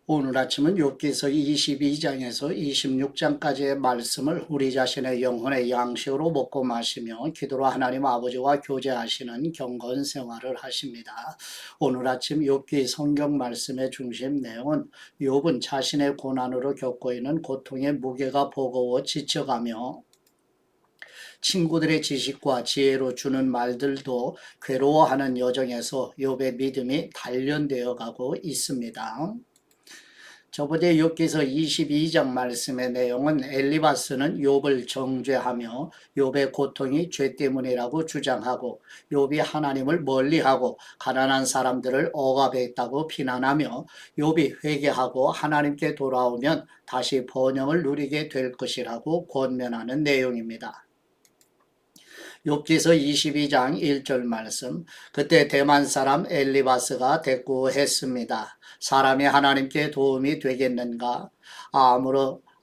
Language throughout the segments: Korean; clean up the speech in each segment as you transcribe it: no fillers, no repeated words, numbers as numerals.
오늘 아침은 욥기서 22장에서 26장까지의 말씀을 우리 자신의 영혼의 양식으로 먹고 마시며 기도로 하나님 아버지와 교제하시는 경건 생활을 하십니다. 오늘 아침 욥기 성경 말씀의 중심 내용은 욥은 자신의 고난으로 겪고 있는 고통의 무게가 버거워 지쳐가며 친구들의 지식과 지혜로 주는 말들도 괴로워하는 여정에서 욥의 믿음이 단련되어 가고 있습니다. 저번에 욥기서 22장 말씀의 내용은 엘리바스는 욥을 정죄하며 욥의 고통이 죄 때문이라고 주장하고 욥이 하나님을 멀리하고 가난한 사람들을 억압했다고 비난하며 욥이 회개하고 하나님께 돌아오면 다시 번영을 누리게 될 것이라고 권면하는 내용입니다. 욥기서 22장 1절 말씀, 그때 대만 사람 엘리바스가 대꾸했습니다. 사람이 하나님께 도움이 되겠는가?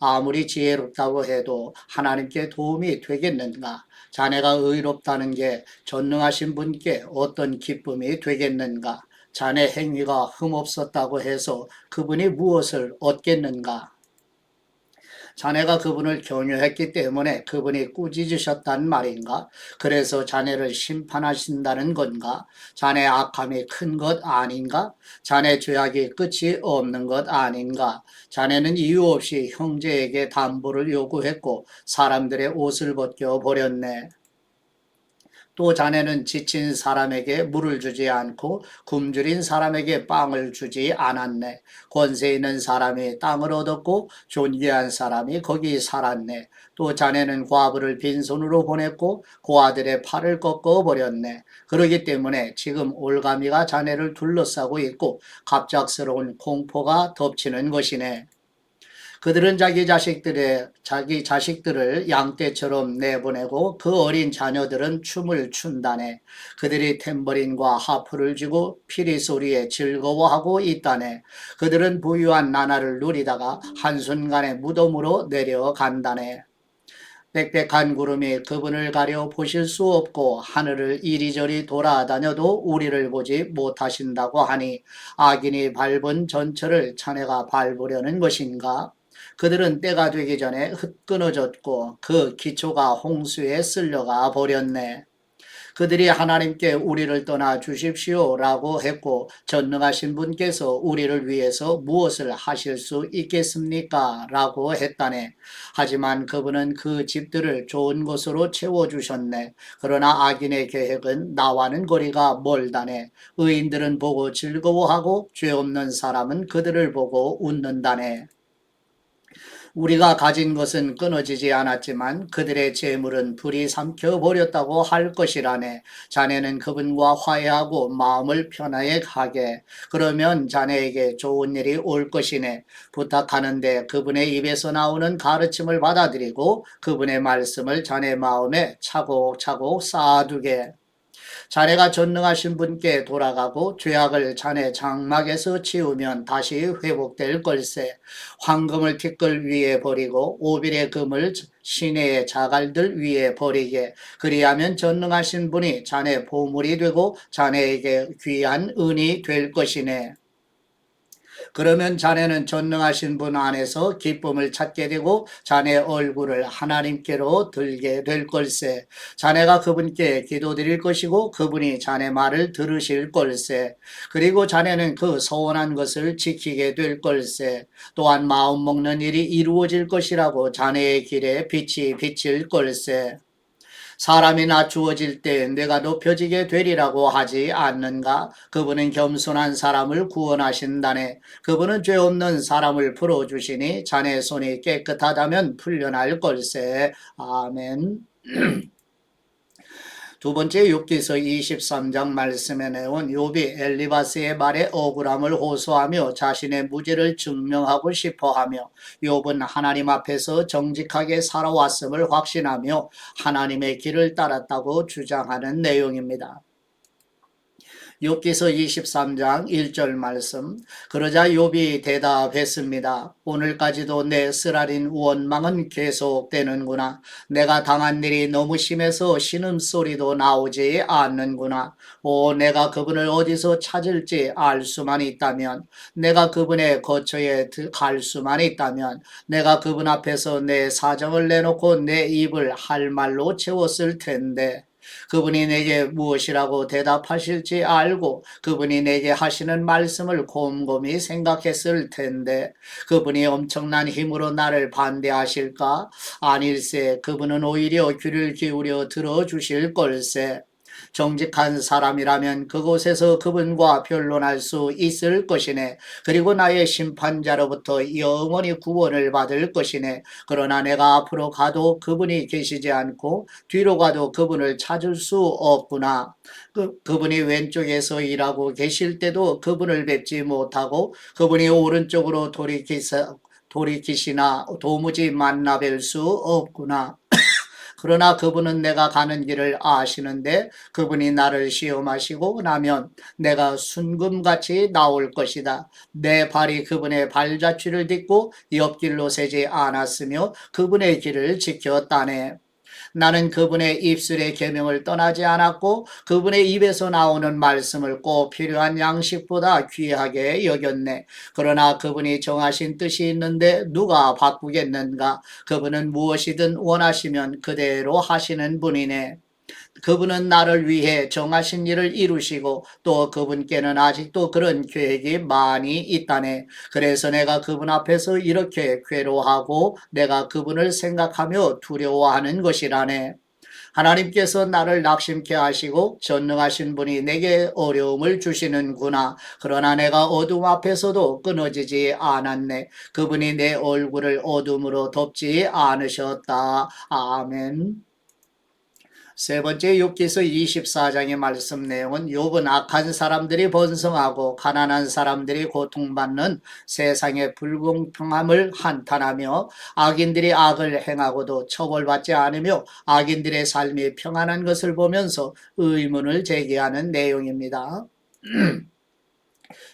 아무리 지혜롭다고 해도 하나님께 도움이 되겠는가? 자네가 의롭다는 게 전능하신 분께 어떤 기쁨이 되겠는가? 자네 행위가 흠없었다고 해서 그분이 무엇을 얻겠는가? 자네가 그분을 경유했기 때문에 그분이 꾸짖으셨단 말인가? 그래서 자네를 심판하신다는 건가? 자네 악함이 큰 것 아닌가? 자네 죄악이 끝이 없는 것 아닌가? 자네는 이유 없이 형제에게 담보를 요구했고 사람들의 옷을 벗겨 버렸네. 또 자네는 지친 사람에게 물을 주지 않고 굶주린 사람에게 빵을 주지 않았네. 권세 있는 사람이 땅을 얻었고 존귀한 사람이 거기 살았네. 또 자네는 과부를 빈손으로 보냈고 고아들의 팔을 꺾어 버렸네. 그러기 때문에 지금 올가미가 자네를 둘러싸고 있고 갑작스러운 공포가 덮치는 것이네. 그들은 자기 자식들을 양떼처럼 내보내고 그 어린 자녀들은 춤을 춘다네. 그들이 탬버린과 하프를 쥐고 피리 소리에 즐거워하고 있다네. 그들은 부유한 나날을 누리다가 한순간에 무덤으로 내려간다네. 빽빽한 구름이 그분을 가려 보실 수 없고 하늘을 이리저리 돌아다녀도 우리를 보지 못하신다고 하니 악인이 밟은 전철을 자네가 밟으려는 것인가? 그들은 때가 되기 전에 흩 끊어졌고 그 기초가 홍수에 쓸려가 버렸네. 그들이 하나님께 우리를 떠나 주십시오라고 했고 전능하신 분께서 우리를 위해서 무엇을 하실 수 있겠습니까? 라고 했다네. 하지만 그분은 그 집들을 좋은 것으로 채워주셨네. 그러나 악인의 계획은 나와는 거리가 멀다네. 의인들은 보고 즐거워하고 죄 없는 사람은 그들을 보고 웃는다네. 우리가 가진 것은 끊어지지 않았지만 그들의 재물은 불이 삼켜버렸다고 할 것이라네. 자네는 그분과 화해하고 마음을 편하게 하게. 그러면 자네에게 좋은 일이 올 것이네. 부탁하는데 그분의 입에서 나오는 가르침을 받아들이고 그분의 말씀을 자네 마음에 차곡차곡 쌓아두게. 자네가 전능하신 분께 돌아가고 죄악을 자네 장막에서 치우면 다시 회복될 걸세. 황금을 티끌 위에 버리고 오빌의 금을 시내의 자갈들 위에 버리게. 그리하면 전능하신 분이 자네 보물이 되고 자네에게 귀한 은이 될 것이네. 그러면 자네는 전능하신 분 안에서 기쁨을 찾게 되고 자네 얼굴을 하나님께로 들게 될 걸세. 자네가 그분께 기도드릴 것이고 그분이 자네 말을 들으실 걸세. 그리고 자네는 그 서원한 것을 지키게 될 걸세. 또한 마음 먹는 일이 이루어질 것이라고 자네의 길에 빛이 비칠 걸세. 사람이 낮추어질 때 내가 높여지게 되리라고 하지 않는가? 그분은 겸손한 사람을 구원하신다네. 그분은 죄 없는 사람을 풀어주시니 자네 손이 깨끗하다면 풀려날 걸세. 아멘. 두 번째 욥기서 23장 말씀에 내온 욥이 엘리바스의 말에 억울함을 호소하며 자신의 무죄를 증명하고 싶어하며 욥은 하나님 앞에서 정직하게 살아왔음을 확신하며 하나님의 길을 따랐다고 주장하는 내용입니다. 욥기서 23장 1절 말씀. 그러자 욥이 대답했습니다. 오늘까지도 내 쓰라린 원망은 계속되는구나. 내가 당한 일이 너무 심해서 신음소리도 나오지 않는구나. 내가 그분을 어디서 찾을지 알 수만 있다면, 내가 그분의 거처에 갈 수만 있다면, 내가 그분 앞에서 내 사정을 내놓고 내 입을 할 말로 채웠을 텐데, 그분이 내게 무엇이라고 대답하실지 알고 그분이 내게 하시는 말씀을 곰곰이 생각했을 텐데, 그분이 엄청난 힘으로 나를 반대하실까? 아닐세. 그분은 오히려 귀를 기울여 들어주실 걸세. 정직한 사람이라면 그곳에서 그분과 변론할 수 있을 것이네. 그리고 나의 심판자로부터 영원히 구원을 받을 것이네. 그러나 내가 앞으로 가도 그분이 계시지 않고 뒤로 가도 그분을 찾을 수 없구나. 그분이 왼쪽에서 일하고 계실 때도 그분을 뵙지 못하고, 그분이 오른쪽으로 돌이키시나 도무지 만나 뵐 수 없구나. 그러나 그분은 내가 가는 길을 아시는데, 그분이 나를 시험하시고 나면 내가 순금같이 나올 것이다. 내 발이 그분의 발자취를 딛고 옆길로 새지 않았으며 그분의 길을 지켰다네. 나는 그분의 입술의 계명을 떠나지 않았고 그분의 입에서 나오는 말씀을 꼭 필요한 양식보다 귀하게 여겼네. 그러나 그분이 정하신 뜻이 있는데 누가 바꾸겠는가? 그분은 무엇이든 원하시면 그대로 하시는 분이네. 그분은 나를 위해 정하신 일을 이루시고 또 그분께는 아직도 그런 계획이 많이 있다네. 그래서 내가 그분 앞에서 이렇게 괴로워하고 내가 그분을 생각하며 두려워하는 것이라네. 하나님께서 나를 낙심케 하시고 전능하신 분이 내게 어려움을 주시는구나. 그러나 내가 어둠 앞에서도 끊어지지 않았네. 그분이 내 얼굴을 어둠으로 덮지 않으셨다. 아멘. 세 번째, 욥기서 24장의 말씀 내용은 욥은 악한 사람들이 번성하고 가난한 사람들이 고통받는 세상의 불공평함을 한탄하며, 악인들이 악을 행하고도 처벌받지 않으며 악인들의 삶이 평안한 것을 보면서 의문을 제기하는 내용입니다.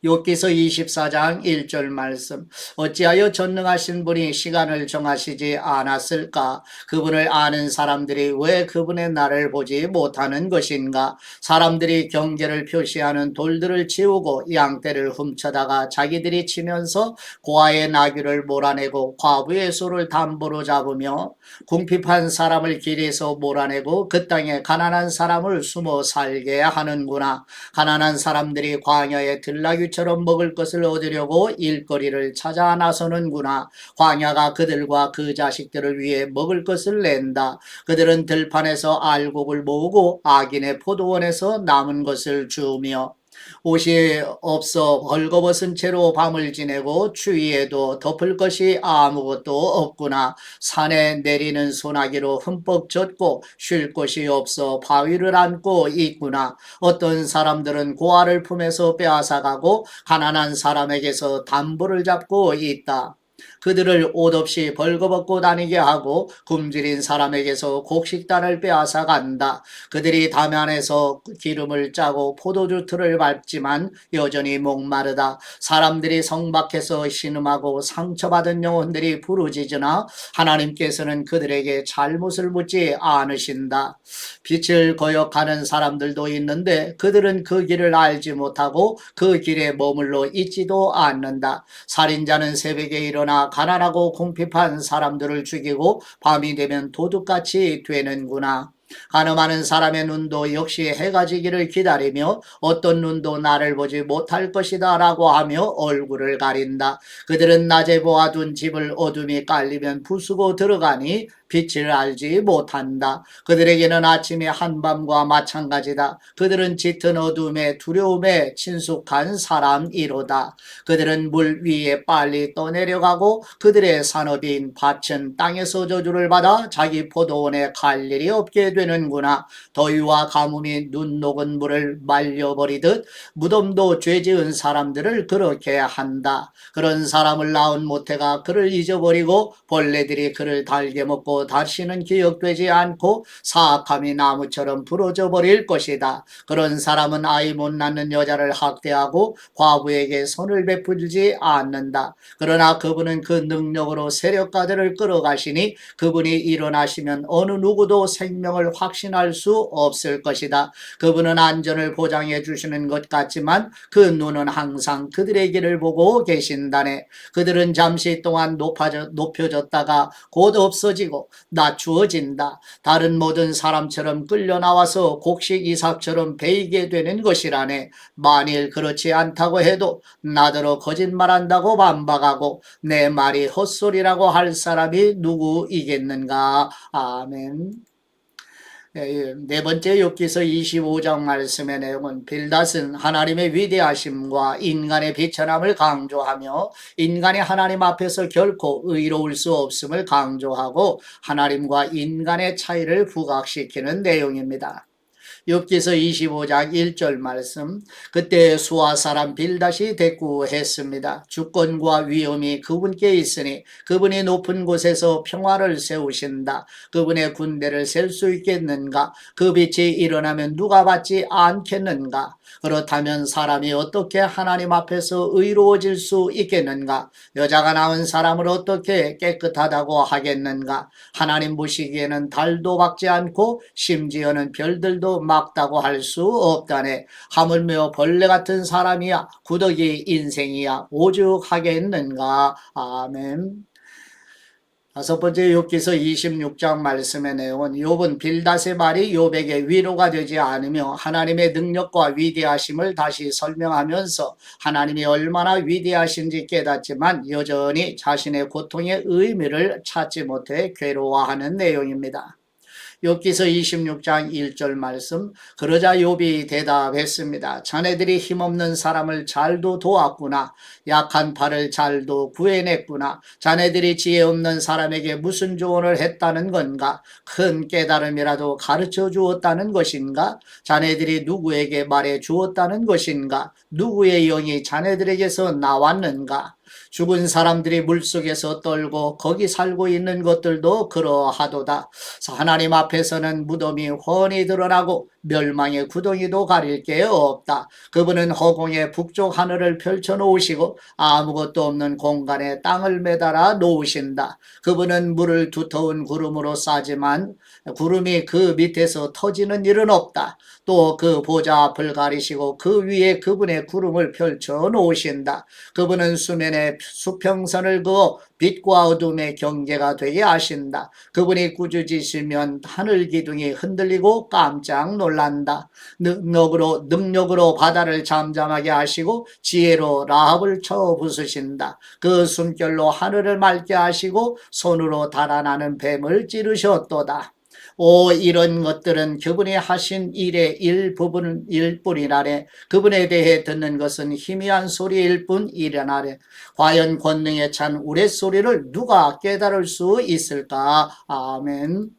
욥기서 24장 1절 말씀. 어찌하여 전능하신 분이 시간을 정하시지 않았을까? 그분을 아는 사람들이 왜 그분의 날을 보지 못하는 것인가? 사람들이 경계를 표시하는 돌들을 치우고 양떼를 훔쳐다가 자기들이 치면서 고아의 나귀를 몰아내고 과부의 소를 담보로 잡으며 궁핍한 사람을 길에서 몰아내고 그 땅에 가난한 사람을 숨어 살게 하는구나. 가난한 사람들이 광야에 들나귀처럼 먹을 것을 얻으려고 일거리를 찾아 나서는구나. 광야가 그들과 그 자식들을 위해 먹을 것을 낸다. 그들은 들판에서 알곡을 모으고 악인의 포도원에서 남은 것을 주우며 옷이 없어 벌거벗은 채로 밤을 지내고 추위에도 덮을 것이 아무것도 없구나. 산에 내리는 소나기로 흠뻑 젖고 쉴 곳이 없어 바위를 안고 있구나. 어떤 사람들은 고아를 품에서 빼앗아가고 가난한 사람에게서 담보를 잡고 있다. 그들을 옷 없이 벌거벗고 다니게 하고 굶주린 사람에게서 곡식단을 빼앗아 간다. 그들이 담 안에서 기름을 짜고 포도주 틀을 밟지만 여전히 목마르다. 사람들이 성박해서 신음하고 상처받은 영혼들이 부르짖으나 하나님께서는 그들에게 잘못을 묻지 않으신다. 빛을 거역하는 사람들도 있는데 그들은 그 길을 알지 못하고 그 길에 머물러 있지도 않는다. 살인자는 새벽에 일어나 가난하고 궁핍한 사람들을 죽이고 밤이 되면 도둑같이 되는구나. 가늠하는 사람의 눈도 역시 해가 지기를 기다리며 어떤 눈도 나를 보지 못할 것이다 라고 하며 얼굴을 가린다. 그들은 낮에 보아둔 집을 어둠이 깔리면 부수고 들어가니 빛을 알지 못한다. 그들에게는 아침이 한밤과 마찬가지다. 그들은 짙은 어둠의 두려움에 친숙한 사람이로다. 그들은 물 위에 빨리 떠내려가고 그들의 산업인 밭은 땅에서 저주를 받아 자기 포도원에 갈 일이 없게 되는구나. 더위와 가뭄이 눈 녹은 물을 말려버리듯 무덤도 죄지은 사람들을 그렇게 한다. 그런 사람을 낳은 모태가 그를 잊어버리고 벌레들이 그를 달게 먹고 그것도 다시는 기억되지 않고 사악함이 나무처럼 부러져 버릴 것이다. 그런 사람은 아이 못 낳는 여자를 학대하고 과부에게 손을 베풀지 않는다. 그러나 그분은 그 능력으로 세력가들을 끌어가시니 그분이 일어나시면 어느 누구도 생명을 확신할 수 없을 것이다. 그분은 안전을 보장해 주시는 것 같지만 그 눈은 항상 그들의 길을 보고 계신다네. 그들은 잠시 동안 높여졌다가 곧 없어지고 낮추어진다. 다른 모든 사람처럼 끌려 나와서 곡식 이삭처럼 베이게 되는 것이라네. 만일 그렇지 않다고 해도 나더러 거짓말한다고 반박하고 내 말이 헛소리라고 할 사람이 누구이겠는가. 아멘. 네 번째 욥기서 25장 말씀의 내용은 빌닷은 하나님의 위대하심과 인간의 비천함을 강조하며 인간이 하나님 앞에서 결코 의로울 수 없음을 강조하고 하나님과 인간의 차이를 부각시키는 내용입니다. 욥기서 25장 1절 말씀. 그때 수아 사람 빌닷이 대꾸했습니다. 주권과 위엄이 그분께 있으니 그분이 높은 곳에서 평화를 세우신다. 그분의 군대를 셀 수 있겠는가? 그 빛이 일어나면 누가 받지 않겠는가? 그렇다면 사람이 어떻게 하나님 앞에서 의로워질 수 있겠는가? 여자가 낳은 사람을 어떻게 깨끗하다고 하겠는가? 하나님 보시기에는 달도 박지 않고 심지어는 별들도 막다고 할 수 없다네. 하물며 벌레 같은 사람이야 구더기 인생이야 오죽하겠는가. 아멘. 다섯 번째 욥기서 26장 말씀의 내용은 욥은 빌닷의 말이 욥에게 위로가 되지 않으며 하나님의 능력과 위대하심을 다시 설명하면서 하나님이 얼마나 위대하신지 깨닫지만 여전히 자신의 고통의 의미를 찾지 못해 괴로워하는 내용입니다. 욥기서 26장 1절 말씀. 그러자 욥이 대답했습니다. 자네들이 힘없는 사람을 잘도 도왔구나. 약한 팔을 잘도 구해냈구나. 자네들이 지혜 없는 사람에게 무슨 조언을 했다는 건가? 큰 깨달음이라도 가르쳐 주었다는 것인가? 자네들이 누구에게 말해 주었다는 것인가? 누구의 영이 자네들에게서 나왔는가? 죽은 사람들이 물속에서 떨고 거기 살고 있는 것들도 그러하도다. 하나님 앞에서는 무덤이 훤히 드러나고 멸망의 구덩이도 가릴 게 없다. 그분은 허공의 북쪽 하늘을 펼쳐 놓으시고 아무것도 없는 공간에 땅을 매달아 놓으신다. 그분은 물을 두터운 구름으로 싸지만 구름이 그 밑에서 터지는 일은 없다. 또 그 보좌 앞을 가리시고 그 위에 그분의 구름을 펼쳐 놓으신다. 그분은 수면에 수평선을 그어 빛과 어둠의 경계가 되게 하신다. 그분이 꾸짖으시면 하늘 기둥이 흔들리고 깜짝 놀란다. 능력으로 바다를 잠잠하게 하시고 지혜로 라합을 쳐 부수신다. 그 숨결로 하늘을 맑게 하시고 손으로 달아나는 뱀을 찌르셨도다. 이런 것들은 그분이 하신 일의 일부분일 뿐이라네. 그분에 대해 듣는 것은 희미한 소리일 뿐이라네. 과연 권능에 찬 우레소리를 누가 깨달을 수 있을까? 아멘.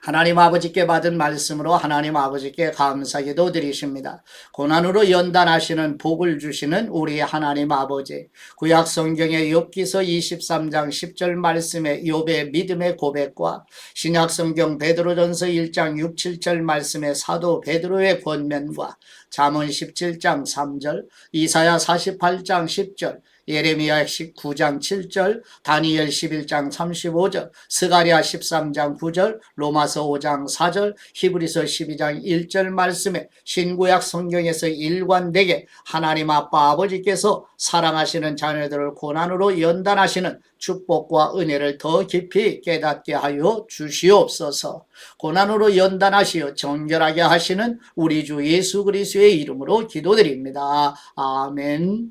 하나님 아버지께 받은 말씀으로 하나님 아버지께 감사기도 드리십니다. 고난으로 연단하시는 복을 주시는 우리 하나님 아버지, 구약 성경의 욥기서 23장 10절 말씀의 욥의 믿음의 고백과 신약 성경 베드로전서 1장 6, 7절 말씀의 사도 베드로의 권면과 잠언 17장 3절, 이사야 48장 10절, 예레미야 19장 7절, 다니엘 11장 35절, 스가랴 13장 9절, 로마서 5장 4절, 히브리서 12장 1절 말씀에 신구약 성경에서 일관되게 하나님 아빠 아버지께서 사랑하시는 자녀들을 고난으로 연단하시는 축복과 은혜를 더 깊이 깨닫게 하여 주시옵소서. 고난으로 연단하시어 정결하게 하시는 우리 주 예수 그리스도의 이름으로 기도드립니다. 아멘.